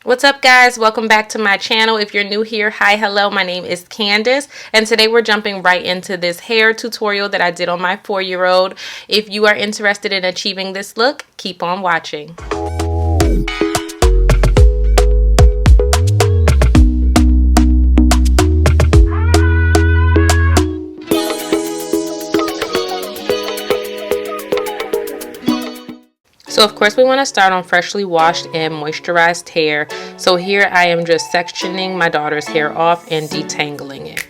What's up, guys? Welcome back to my channel. If you're new here, hi, hello, my name is Candace, and today we're jumping right into this hair tutorial that I did on my 4-year-old. If you are interested in achieving this look, keep on watching. So of course we want to start on freshly washed and moisturized hair. So here I am just sectioning my daughter's hair off and detangling it.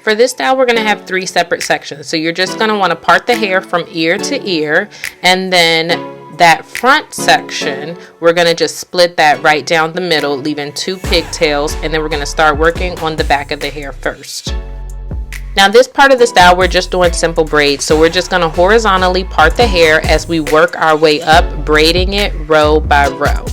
For this style we're going to have 3 separate sections. So you're just going to want to part the hair from ear to ear, and then that front section we're going to just split that right down the middle, leaving 2 pigtails, and then we're going to start working on the back of the hair first. Now this part of the style we're just doing simple braids, so we're just going to horizontally part the hair as we work our way up, braiding it row by row.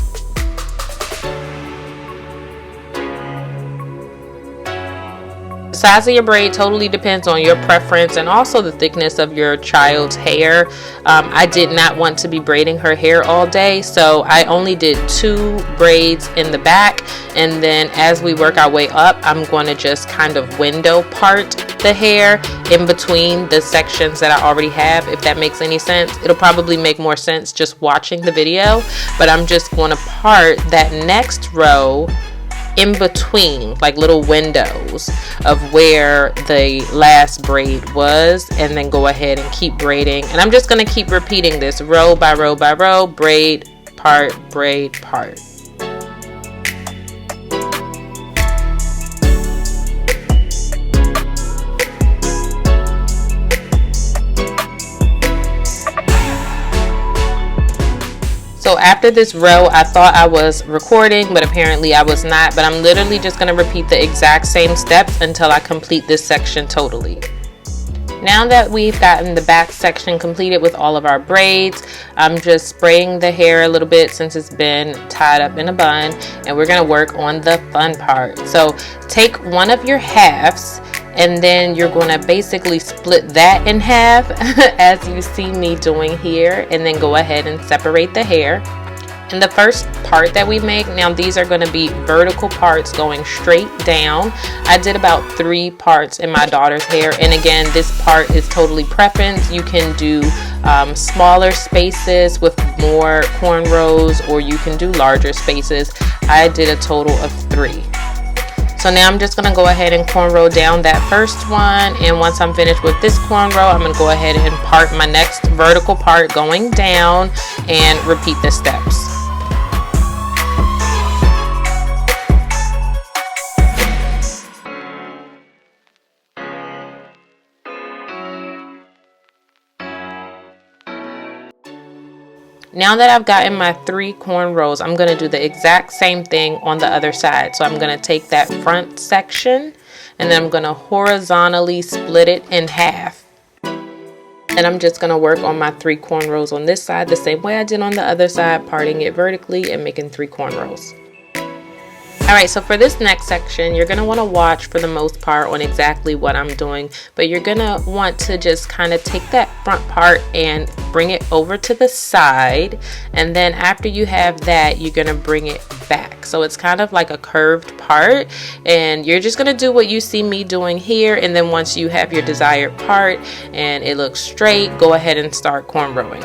The size of your braid totally depends on your preference and also the thickness of your child's hair. I did not want to be braiding her hair all day, so I only did 2 braids in the back, and then as we work our way up I'm going to just kind of window part the hair in between the sections that I already have, if that makes any sense. It'll probably make more sense just watching the video, but I'm just going to part that next row in between, like little windows of where the last braid was, and then go ahead and keep braiding. And I'm just going to keep repeating this row by row by row, braid, part, braid, part. So after this row, I thought I was recording, but apparently I was not. But I'm literally just going to repeat the exact same steps until I complete this section totally. Now that we've gotten the back section completed with all of our braids, I'm just spraying the hair a little bit since it's been tied up in a bun, and we're going to work on the fun part. So take one of your halves, and then you're going to basically split that in half as you see me doing here, and then go ahead and separate the hair. And the first part that we make, now these are going to be vertical parts going straight down. I did about 3 parts in my daughter's hair, and again this part is totally preference. You can do smaller spaces with more cornrows, or you can do larger spaces. I did a total of 3. So now I'm just going to go ahead and cornrow down that first one, and once I'm finished with this cornrow I'm going to go ahead and part my next vertical part going down and repeat the steps. Now that I've gotten my 3 cornrows, I'm going to do the exact same thing on the other side. So I'm going to take that front section and then I'm going to horizontally split it in half. And I'm just going to work on my 3 cornrows on this side the same way I did on the other side, parting it vertically and making 3 cornrows. Alright, so for this next section, you're going to want to watch for the most part on exactly what I'm doing, but you're going to want to just kind of take that front part and bring it over to the side, and then after you have that, you're going to bring it back. So it's kind of like a curved part, and you're just going to do what you see me doing here, and then once you have your desired part and it looks straight, go ahead and start cornrowing.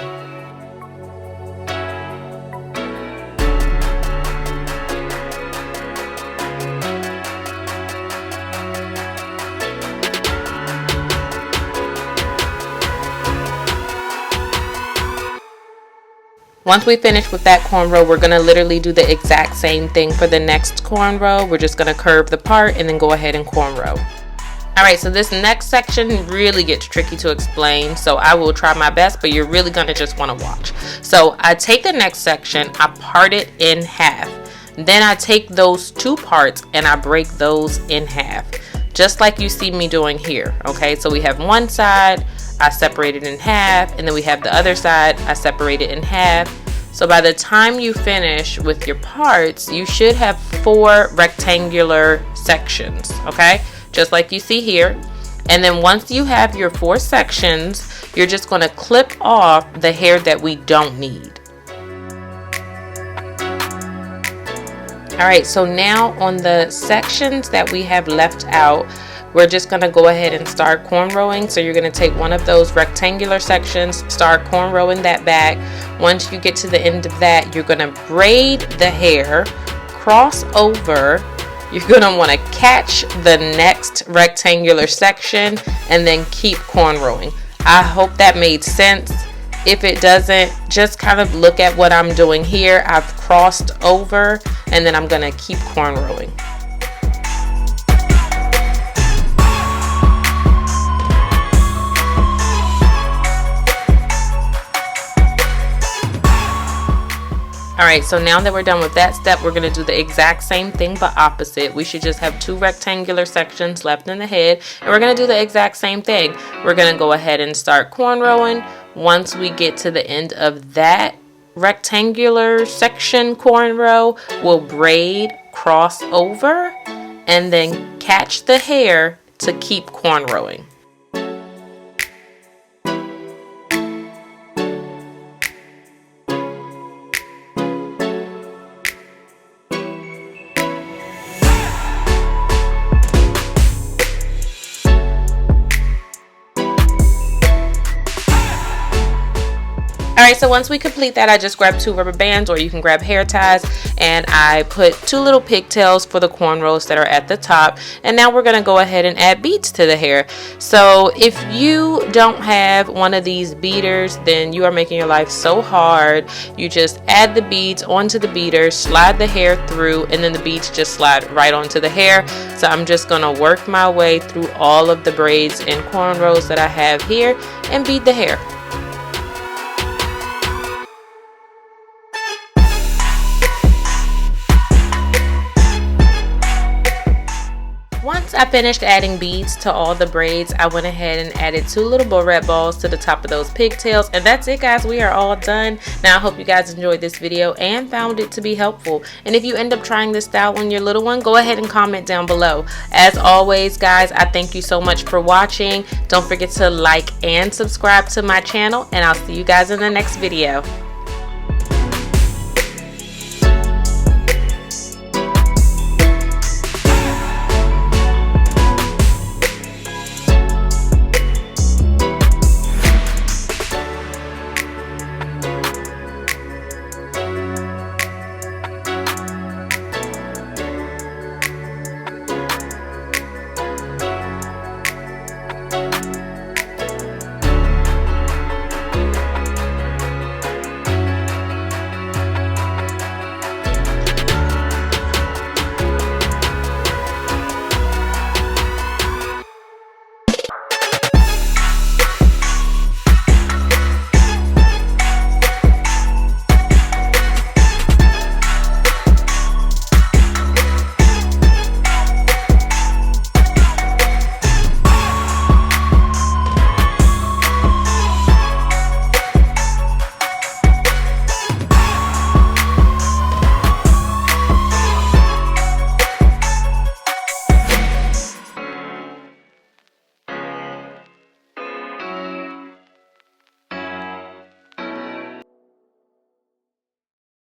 Once we finish with that cornrow, we're going to literally do the exact same thing for the next cornrow. We're just going to curve the part and then go ahead and cornrow. Alright, so this next section really gets tricky to explain, so I will try my best, but you're really going to just want to watch. So I take the next section, I part it in half. Then I take those 2 parts and I break those in half, just like you see me doing here. Okay, so we have one side, I separate it in half, and then we have the other side, I separate it in half. So by the time you finish with your parts, you should have 4 rectangular sections, okay? Just like you see here. And then once you have your 4 sections, you're just going to clip off the hair that we don't need. Alright, so now on the sections that we have left out, we're just going to go ahead and start cornrowing. So you're going to take one of those rectangular sections, start cornrowing that back. Once you get to the end of that, you're going to braid the hair, cross over. You're going to want to catch the next rectangular section and then keep cornrowing. I hope that made sense. If it doesn't, just kind of look at what I'm doing here. I've crossed over and then I'm going to keep cornrowing. Alright, so now that we're done with that step, we're going to do the exact same thing but opposite. We should just have two rectangular sections left in the head, and we're going to do the exact same thing. We're going to go ahead and start cornrowing. Once we get to the end of that rectangular section cornrow, we'll braid, cross over, and then catch the hair to keep cornrowing. Alright, so once we complete that, I just grabbed two rubber bands, or you can grab hair ties, and I put two little pigtails for the cornrows that are at the top. And now we're going to go ahead and add beads to the hair. So if you don't have one of these beaters, then you are making your life so hard. You just add the beads onto the beater, slide the hair through, and then the beads just slide right onto the hair. So I'm just going to work my way through all of the braids and cornrows that I have here and bead the hair. Once I finished adding beads to all the braids, I went ahead and added two little barrette balls to the top of those pigtails. And that's it, guys. We are all done. Now, I hope you guys enjoyed this video and found it to be helpful. And if you end up trying this style on your little one, go ahead and comment down below. As always, guys, I thank you so much for watching. Don't forget to like and subscribe to my channel, and I'll see you guys in the next video.